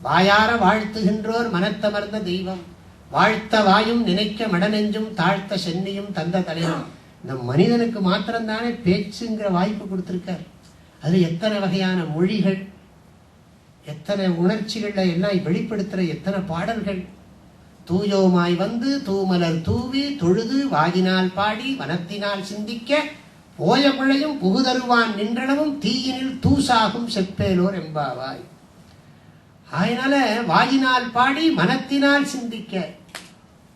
வாயார வாழ்த்துகின்றோர் மனத்தமர்ந்த தெய்வம், வாழ்த்த வாயும் நினைக்க மடநெஞ்சும் தாழ்த்த சென்னியும் தந்த தலைவன். இந்த மனிதனுக்கு மாத்திரம்தானே பேச்சுங்கிற வாய்ப்பு கொடுத்திருக்கார். அது எத்தனை வகையான மொழிகள், எத்தனை உணர்ச்சிகளை எல்லாம் வெளிப்படுத்துற எத்தனை பாடல்கள். தூயோமாய் வந்து தூமலர் தூவி தொழுது வாகினால் பாடி வனத்தினால் சிந்திக்க போய பிழையும் புகுதருவான் நின்றனவும் தீயினில் தூசாகும் செப்பேலோர் எம்பாவாய். அதனால வாயினால் பாடி மனத்தினால் சிந்திக்க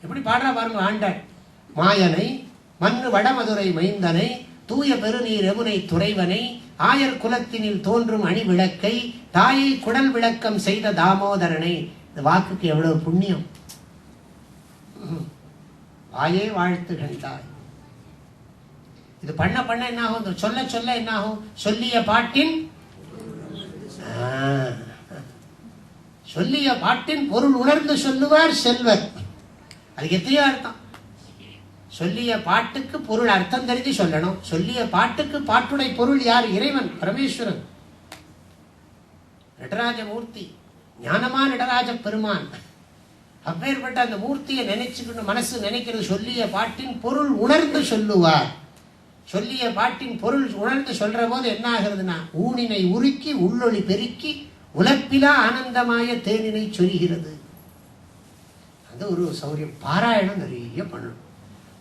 எப்படி பாடுறா பாருங்க ஆண்டாள். மாயனை மண்ணு வடமதுரை மைந்தனை தூய பெருநீர் யமுனை துறைவனை ஆயர் குலத்தினில் தோன்றும் அணி விளக்கை தாயை குடல் விளக்கம் செய்த தாமோதரனை. இந்த வாக்குக்கு எவ்வளவு புண்ணியம். வாயே வாழ்த்துகின்றாய். இது பண்ண பண்ண என்ன ஆகும், சொல்ல சொல்ல என்ன ஆகும், சொல்லிய பாட்டின் சொல்லிய பாட்டின் பொருள் உணர்ந்து சொல்லுவார் செல்வர். அதுக்கு எத்தனையோ அர்த்தம். சொல்லிய பாட்டுக்கு பொருள் அர்த்தம் தெரிஞ்சு சொல்லணும். சொல்லிய பாட்டுக்கு பாட்டுடை பொருள் யார்? இறைவன் பரமேஸ்வரன், நடராஜமூர்த்தி, ஞானமான நடராஜ பெருமான். அப்பேற்பட்ட அந்த மூர்த்தியை நினைச்சுக்கணும், மனசு நினைக்கிறது. சொல்லிய பாட்டின் பொருள் உணர்ந்து சொல்லுவார். சொல்லிய பாட்டின் பொருள் உணர்ந்து சொல்ற போது என்ன ஆகிறதுனா, ஊனினை உருக்கி உள்ளொளி பெருக்கி உலப்பிலா ஆனந்தமாய தேனினை சொரிகிறது. அது ஒரு சௌரியம். பாராயணம் நிறைய பண்ணணும்.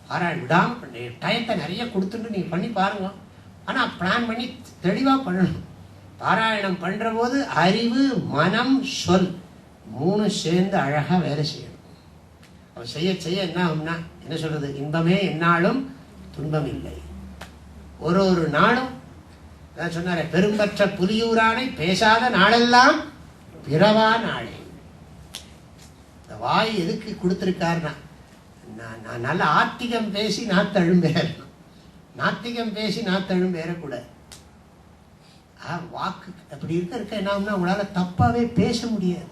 பாராயணம் விடாம பண்ண, டயத்தை நிறைய கொடுத்துட்டு நீங்க பண்ணி பாருங்க. ஆனா பிளான் பண்ணி தெளிவா பண்ணணும். பாராயணம் பண்ற போது அறிவு மனம் சொல் மூணு சேர்ந்து அழகா வேலை செய்யணும். அவன் செய்ய செய்ய என்ன ஆகும்னா, என்ன சொல்றது, இன்பமே எந்நாளும் துன்பம் இல்லை. ஒரு ஒரு நாளும் சொன்னார, பெரும்பற்ற புலியூரானை பேசாத நாளெல்லாம் பிறவா நாளே. இந்த வாய் எதுக்கு கொடுத்திருக்காருன்னா, நான் நல்ல ஆத்திகம் பேசி நாத்தழும்பேற, நாத்திகம் பேசி நாத்தழும்பேறக்கூடாது. வாக்கு அப்படி இருக்க என்ன ஆகும்னா, உங்களால தப்பாவே பேச முடியாது.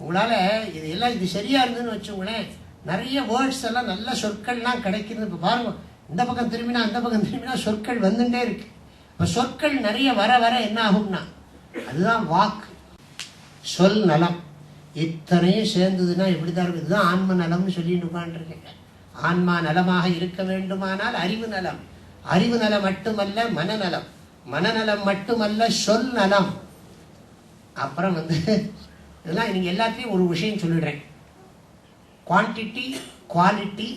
உங்களால இது எல்லாம் இது சரியா இருந்ததுன்னு வச்சுங்களேன், நிறைய வேர்ட்ஸ் எல்லாம் நல்ல சொற்கள்லாம் கிடைக்கிறது. இப்போ பாருங்க, இந்த பக்கம் திரும்பினா அந்த பக்கம் திரும்பினா சொற்கள் வந்துட்டே இருக்கு. இப்போ சொற்கள் நிறைய வர வர என்ன ஆகும்னா, அதுதான் வாக்கு. சொல் நலம் இத்தனையும் சேர்ந்ததுன்னா எப்படிதான் இருக்கும். இதுதான் ஆன்ம நலம்னு சொல்லிட்டு உட்காந்துருக்கேன். ஆன்மா நலமாக இருக்க வேண்டுமானால் அறிவு நலம், அறிவு நலம் மட்டுமல்ல மனநலம், மனநலம் மட்டுமல்ல சொல் நலம். அப்புறம் இதெல்லாம் நீங்க எல்லாத்தையும் ஒரு விஷயம் சொல்லிடுறேன். குவான்டிட்டி, குவாலிட்டி,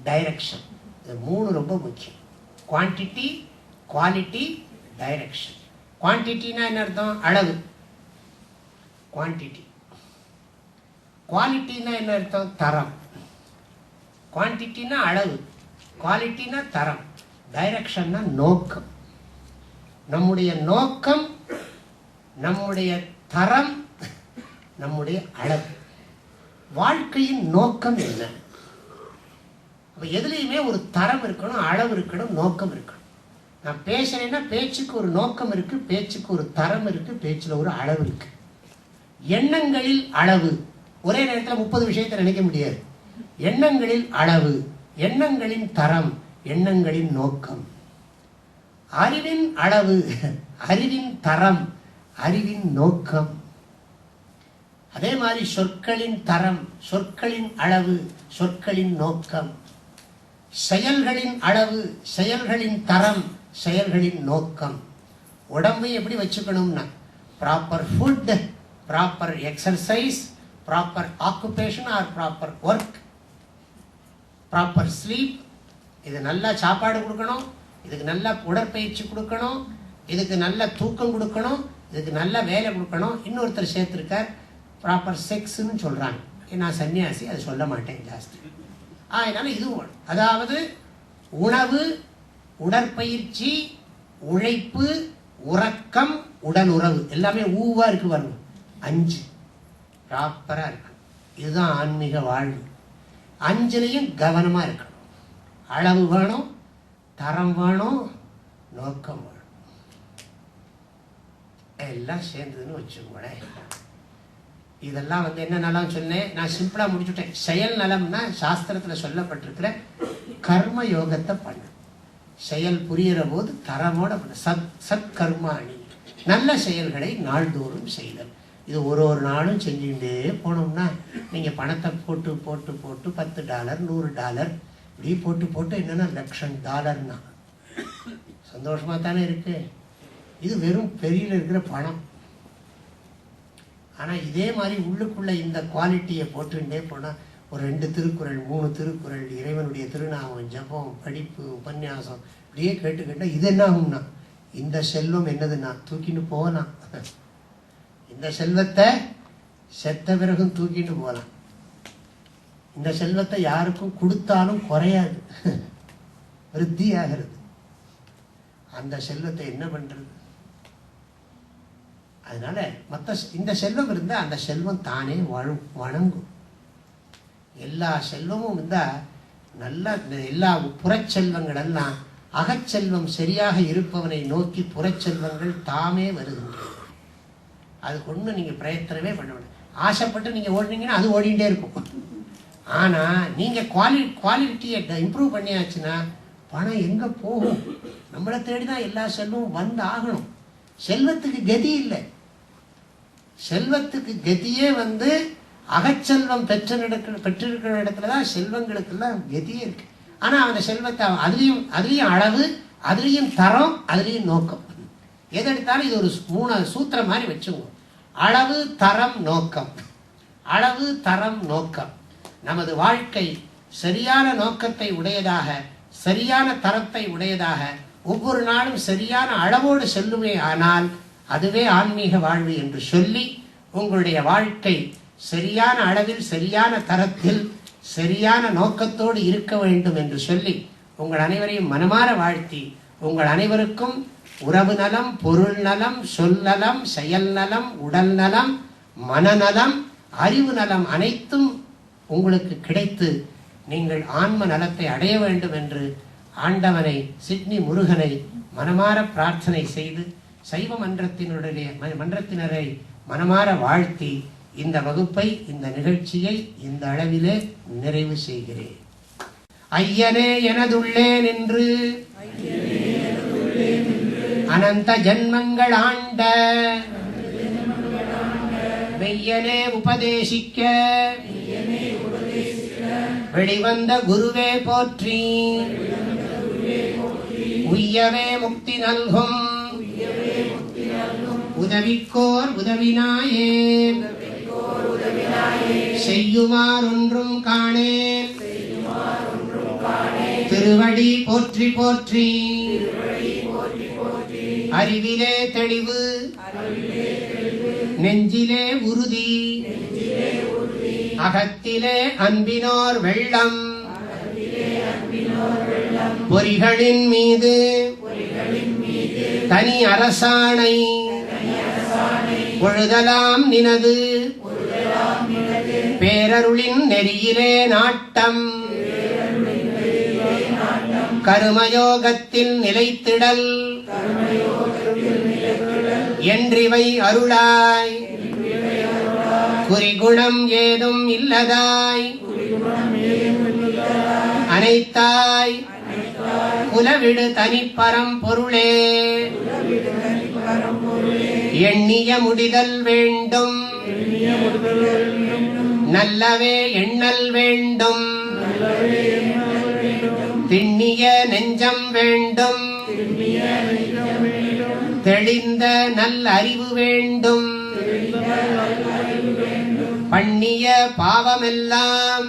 டைரக்ஷன், இது மூணு ரொம்ப முக்கியம். Quantity, quality, direction. குவான்டிட்டினா என்ன அர்த்தம்? அளவு, குவான்டிட்டி. குவாலிட்டினா என்ன அர்த்தம்? தரம். குவான்டிட்டினா அளவு, குவாலிட்டினா தரம், டைரக்ஷன்னா நோக்கம். நம்முடைய நோக்கம், நம்முடைய தரம், நம்முடைய அளவு. வாழ்க்கையின் நோக்கம் என்ன? எதுலையுமே ஒரு தரம் இருக்கணும், அளவு இருக்கணும், நோக்கம் இருக்கணும். நான் பேசுறேன்னா பேச்சுக்கு ஒரு நோக்கம் இருக்கு, பேச்சுக்கு ஒரு தரம் இருக்கு, பேச்சுல ஒரு அளவு இருக்கு. எண்ணங்களில் அளவு. ஒரே நேரத்தில் 30 விஷயத்தை நினைக்க முடியாது. எண்ணங்களில் அளவு, எண்ணங்களின் தரம், எண்ணங்களின் நோக்கம். அறிவின் அளவு, அறிவின் தரம், அறிவின் நோக்கம். அதே மாதிரி சொற்களின் தரம், சொற்களின் அளவு, சொற்களின் நோக்கம். செயல்களின் அளவு, செயல்களின் தரம், செயல்களின் நோக்கம். உடம்பை எப்படி வச்சுக்கணும்னா, proper food, proper exercise, proper occupation or proper work, proper sleep. இது நல்லா சாப்பாடு கொடுக்கணும், இதுக்கு நல்லா உடற்பயிற்சி கொடுக்கணும், இதுக்கு நல்ல தூக்கம் கொடுக்கணும், இதுக்கு நல்ல வேலை கொடுக்கணும். இன்னொருத்தர் சேர்த்துருக்கார் ப்ராப்பர் செக்ஸ்ன்னு சொல்றாங்க. நான் சன்னியாசி, அதை சொல்ல மாட்டேன் ஜாஸ்தி. அதனால இதுவும், அதாவது உணவு, உடற்பயிற்சி, உழைப்பு, உறக்கம், உடலுறவு எல்லாமே ஊவா இருக்கு பாருங்க. 5 ப்ராப்பரா இருக்கு. இதுதான் ஆன்மீக வாழ்வு. 5லையும் கவனமா இருக்கணும். அளவு வேணும், தரம் வேணும், நோக்கம் வேணும். எல்லாம் சேர்ந்ததுன்னு வச்சுக்கோங்களேன். இதெல்லாம் என்ன நலம் சொன்னேன், நான் சிம்பிளா முடிச்சுட்டேன். செயல் நலம்னா சாஸ்திரத்துல சொல்லப்பட்டிருக்கிற கர்ம யோகத்தை பண்ண, செயல் புரிகிற போது தரமோட பண்ண. சத் கர்மாணி, நல்ல செயல்களை நாள்தோறும் செய்தல். இது ஒரு நாளும் செஞ்சுக்கிட்டே போனோம்னா நீங்கள் பணத்தை போட்டு போட்டு போட்டு $10 $100 இப்படி போட்டு போட்டு என்னென்னா $1,00,000 சந்தோஷமாக தானே இருக்கு. இது வெறும் பெரியில் இருக்கிற பணம். ஆனால் இதே மாதிரி உள்ளுக்குள்ளே இந்த குவாலிட்டியை போட்டுகிட்டே போனால் ஒரு 2 திருக்குறள் 3 திருக்குறள் இறைவனுடைய திருநாமம் ஜபம் படிப்பு உபன்யாசம் இப்படியே கேட்டுக்கிட்டால் இது என்ன ஆகும்னா இந்த செல்வம் என்னதுன்னா தூக்கிட்டு போகலாம். இந்த செல்வத்தை செத்த பிறகும் தூக்கிட்டு போகலாம். இந்த செல்வத்தை யாருக்கும் கொடுத்தாலும் குறையாது, விருத்தி ஆகிறது. அந்த செல்வத்தை என்ன பண்றது? அதனால இந்த செல்வம் இருந்தால் அந்த செல்வம் தானே வணங்கும். எல்லா செல்வமும் இருந்தால் நல்லா எல்லா புறச்செல்வங்கள் எல்லாம் அகச்செல்வம் சரியாக இருப்பவனை நோக்கி புறச்செல்வங்கள் தாமே வருகின்றன. அதுக்கு ஒன்றும் நீங்கள் பிரயத்தனமே பண்ண முடியாது. ஆசைப்பட்டு நீங்கள் ஓடினீங்கன்னா அது ஓடிகிட்டே இருக்கும். ஆனால் நீங்கள் குவாலிட்டியை இம்ப்ரூவ் பண்ணியாச்சுன்னா பணம் எங்கே போகும்? நம்மளை தேடி தான் எல்லா செல்வமும் வந்து ஆகணும். செல்வத்துக்கு கதி இல்லை. செல்வத்துக்கு கதியே அகச்செல்வம் பெற்றிருக்கிற இடத்துல தான் செல்வங்களுக்கெல்லாம் கதியே இருக்கு. ஆனால் அந்த செல்வத்தை அதுலேயும் அளவு, அதுலேயும் தரம், அதுலேயும் நோக்கம். எது எடுத்தாலும் இது ஒரு 3 சூத்திரம் மாதிரி வச்சுங்க. அளவு தரம் நோக்கம், அளவு தரம் நோக்கம். நமது வாழ்க்கை சரியான நோக்கத்தை உடையதாக, சரியான தரத்தை உடையதாக, ஒவ்வொரு நாளும் சரியான அளவோடு செல்லுமே ஆனால் அதுவே ஆன்மீக வாழ்வு என்று சொல்லி, உங்களுடைய வாழ்க்கை சரியான அளவில் சரியான தரத்தில் சரியான நோக்கத்தோடு இருக்க வேண்டும் என்று சொல்லி உங்கள் அனைவரையும் மனமாற வாழ்த்தி, உங்கள் அனைவருக்கும் உறவு நலம், பொருள் நலம், சொல் நலம், செயல் நலம், உடல் நலம், மனநலம், அறிவு நலம் அனைத்தும் உங்களுக்கு கிடைத்து நீங்கள் ஆன்ம நலத்தை அடைய வேண்டும் என்று ஆண்டவனை, சிட்னி முருகனை மனமாற பிரார்த்தனை செய்து சைவ மன்றத்தினரை மனமாற வாழ்த்தி இந்த வகுப்பை, இந்த நிகழ்ச்சியை இந்த அளவிலே நிறைவு செய்கிறேன். ஐயனே எனதுள்ளே நின்று அனந்த ஜன்மங்கள் ஆண்ட மெய்யனே உபதேசிக்க வெளிவந்த குருவே போற்றி. உய்யவே முக்தி நல்கும் உதவிக்கோர் உதவினாயே செய்யுமார் ஒன்றும் காணேன் திருவடி போற்றி போற்றி. அறிவிலே தெளிவு நெஞ்சிலே உறுதி அகத்திலே அன்பினோர் வெள்ளம் பொறிகளின் மீது தனி அரசாணை பொழுதலாம் நினது பேரருளின் நெறியிலே நாட்டம் கருமயோகத்தில் நிலைத்திடல் என்றிவை அருளாய் குறிகுணம் ஏதும் இல்லதாய் அனைத்தாய் குலவிடு தனிப்பரம் பொருளே எண்ணிய முடிதல் வேண்டும் நல்லவே எண்ணல் வேண்டும் திண்ணிய நெஞ்சம் வேண்டும் தெளிந்த நல் அறிவு வேண்டும் பண்ணிய பாவமெல்லாம்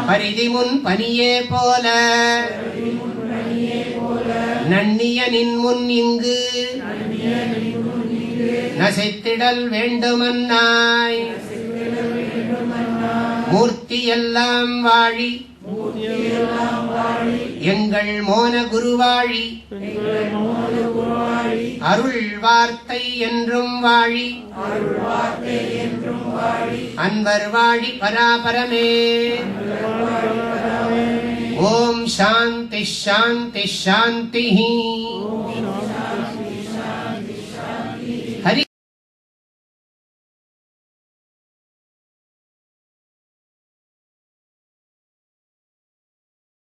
பரிதிமுன் பனியே போல நன்னிய நின்முன் இங்கு நசைத்திடல் வேண்டுமன்னாய் மூர்த்தி எல்லாம் வாழி எங்கள் மோன குருவாழி அருள் வார்த்தை என்றும் வாழி அன்பர் வாழி பராபரமே. ஓம் சாந்தி சாந்தி சாந்தி.